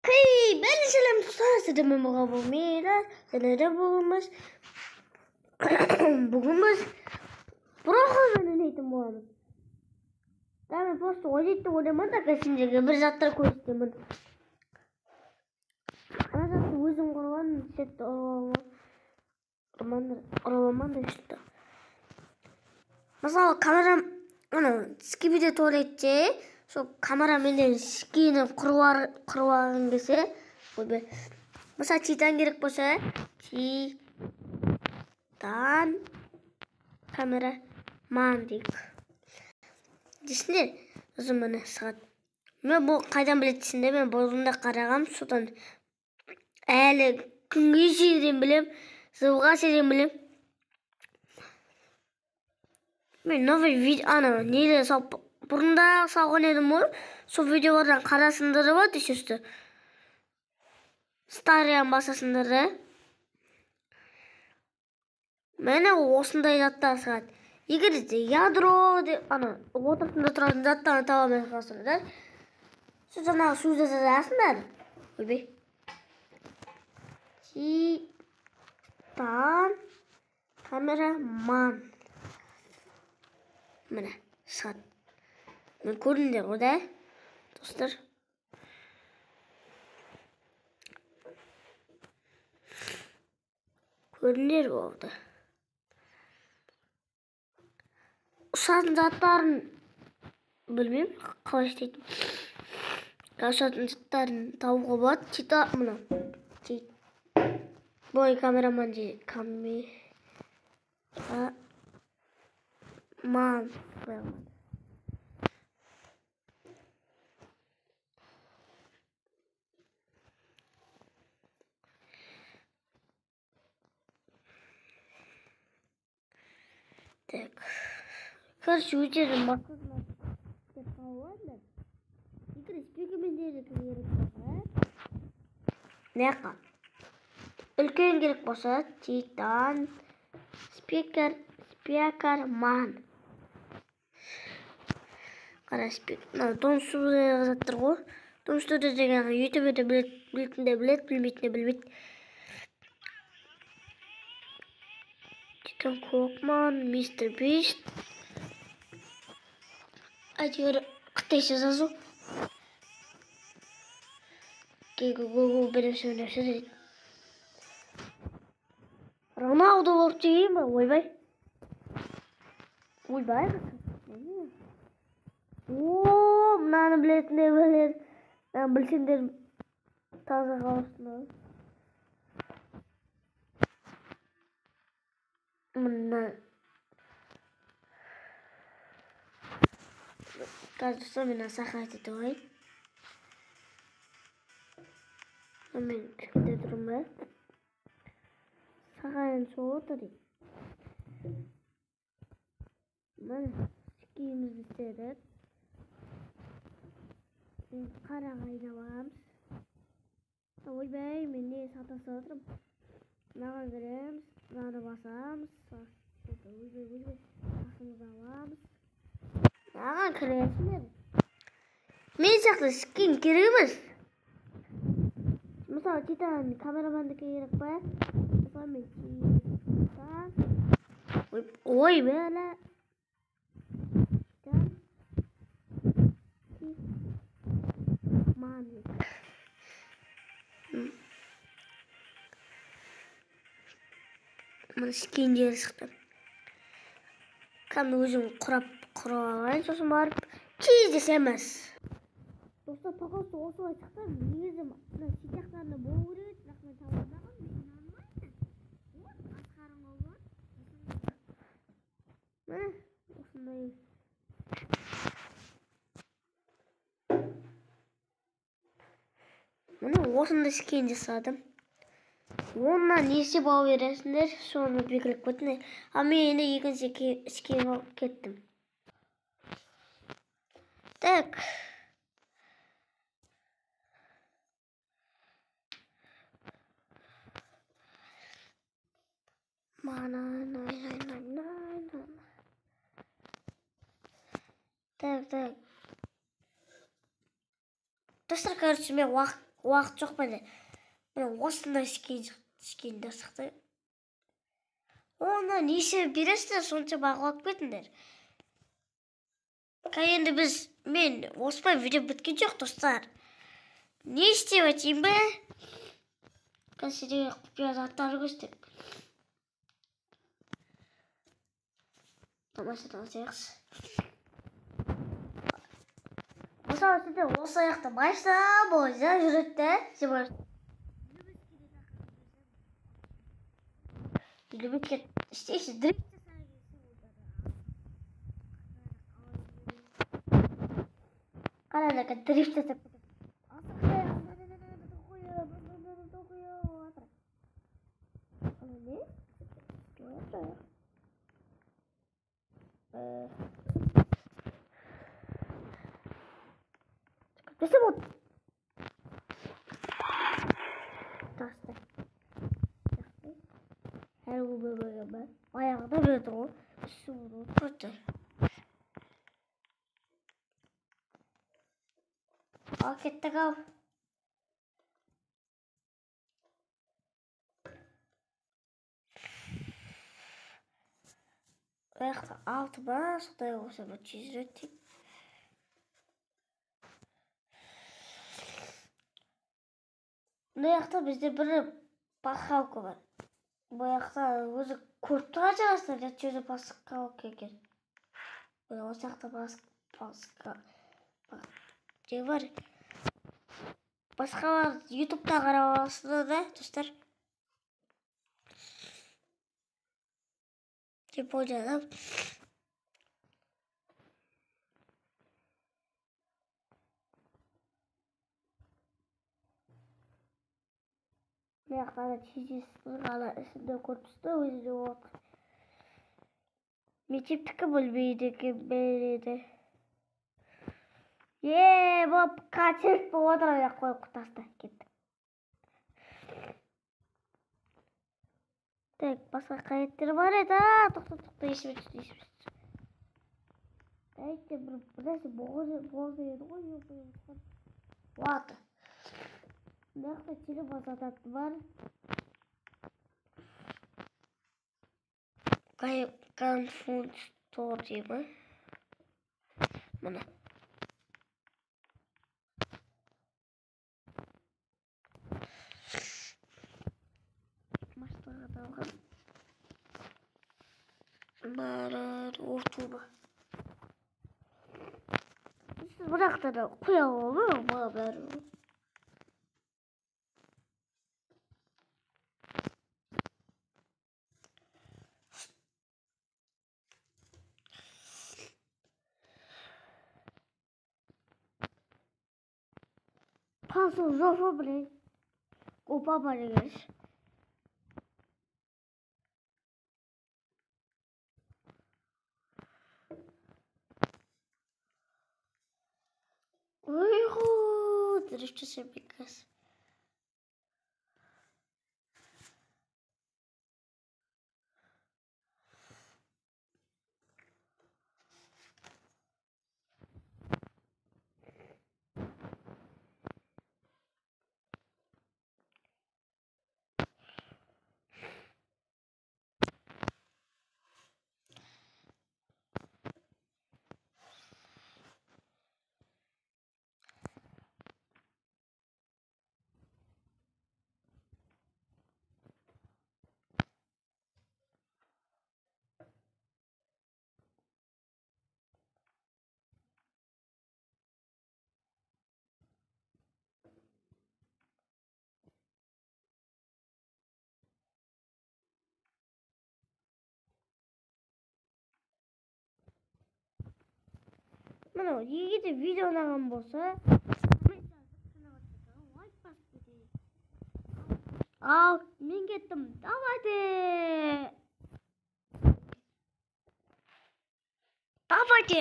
Hei, ben selam tutarsa da mı mira, sen de bulmuş. Bugün biz programın neydi bu arada? Ben post oynattım o zaman da kaçıncı bir zatlar koydum. Ama da uzun kurban set roman da işte. Mesela kameram onu skibide tuvaletçe şu kameramanın skini kurvarın gese mesela çiğden gerek bolsa çiğden kameraman deyik. Düşünür o zaman saat. Men bu qaydan biletsin de men bolunda qaragam sudan. Әлі күнге жерден білем, зылға жерден білем. Мен новый видео, нейлі бұрында салған едім ғой, сол видеолардан қарасындыры бар дешесті. Стариян басасындыры. Мені осындай заттар сағат. Егер де ядро деп, отырсында тұратын заттарын табамын қалсыңдар. Сіз жаңағы сөзді жазасыңдар. Ойбай. Çiğden kameraman. Mana saat. Men ko'rindi o da do'stlar. Ko'rinir bu da. Usan zatların bilmem қалай істейтін. Usan zatların табуға болады. Чита мына. Boy kameraman deydi. Man. Так. Короче, өтерім мақсатына деп қалуады. Егер спикермендері керек болса, неқа? Үлкен керек болса, Титан спикерман. Қара спикер. Тонсу жазаттыр ғой. Тонсу деген ютубеде білетінде білет, білмейтінде білмейді. Титан Кокман, Мистер Бист. Әйтеуір қытайша жазу. Google бірінші өнерші дейді. Роналду болып жегейін ба? Ойбай. Ойбай. Ооо, мынаны білетінде біледі. Білсендер таза қаласында. Мына. Қазір мен сақайт ете қойын. Мен кімде тұрмын ба? Сағайын сол отырайын. Мен скиімізді істедік. Қарағайда барамыз. Ойбай, мен не сатасы отырым. Мынаған кіреміз, мынаны басамыз. Ойбай, басымызды аламыз. Мынаған кіресіңдер. Мен сияқты скин керек емес. Мысалы, Титан камерамандікі керек па? Мысалы, мен Титан. Ой, бәлі. Титан. Мандік. Мұны скиндері шықты. Кәмді өзім құрап алайын, сосын барып кездес емес. Достар, пақасы осылай шықты. Негізі сетяқтарында болу керек. Бірақ мен табылдағым, мен алмайды. Вот, асқарыңа болады. Міне, осындай. Міне, осындай скин жасадым. Ondan nesi bağ veresinler, sonra büyüklük kötüne. Ama yine ikinci skini alıp gittim. Tak. Так. Достар, короче, мен уақыт жоқ менде. Міне осындай ішкенде шықты. Оны неше бересіздер, сонша бағалап кетіңдер. Енді мен осылай видео біткен жоқ, достар. Не істеп өтейін бе? Қазір құпия заттары көрсетейік. Тамашадан жақсы. Мысалы сізде осы аяқта майса бойда жүреді. Елебетке істейсіз дрифт қарадық дрифт жасап Desem o tasты. Her bu böyle ayağda böyle o suru kötü. Akette kal. Ayakta altıma sudaya olsa bir çizrettik. Bu ayakta bizde bir pahalka var. Bu ayakta özü kurtlar çalıştır. Ya çözü pahalka eker. Böyle o ayakta pahalka. Şey var. Başka var. YouTube'da karavansında da dostlar. Tip oynadım. Ne kadar çizgisini kadar üstünde kurtuştu. O yüzden o. Mecipteki bölümüydü ki belirdi. Bu kaçırıp bu odaya koy kutasta gitti. Tek başka kayıtları var ya da toxta işimiz. Belki burası boğaz yeri koyuyor. What? Nerede çile basadat var? Kan font store değil mi? Bana. Maçlara dalgan. Marar ortuğuna. Siz bıraktı da koyalım mı haber? Pansız zofu bile. Kupa barıgır. Uyuhu. Driftçi sepikası. Mana егерде видео ұнаған болса, ал мен кеттім. Давайте.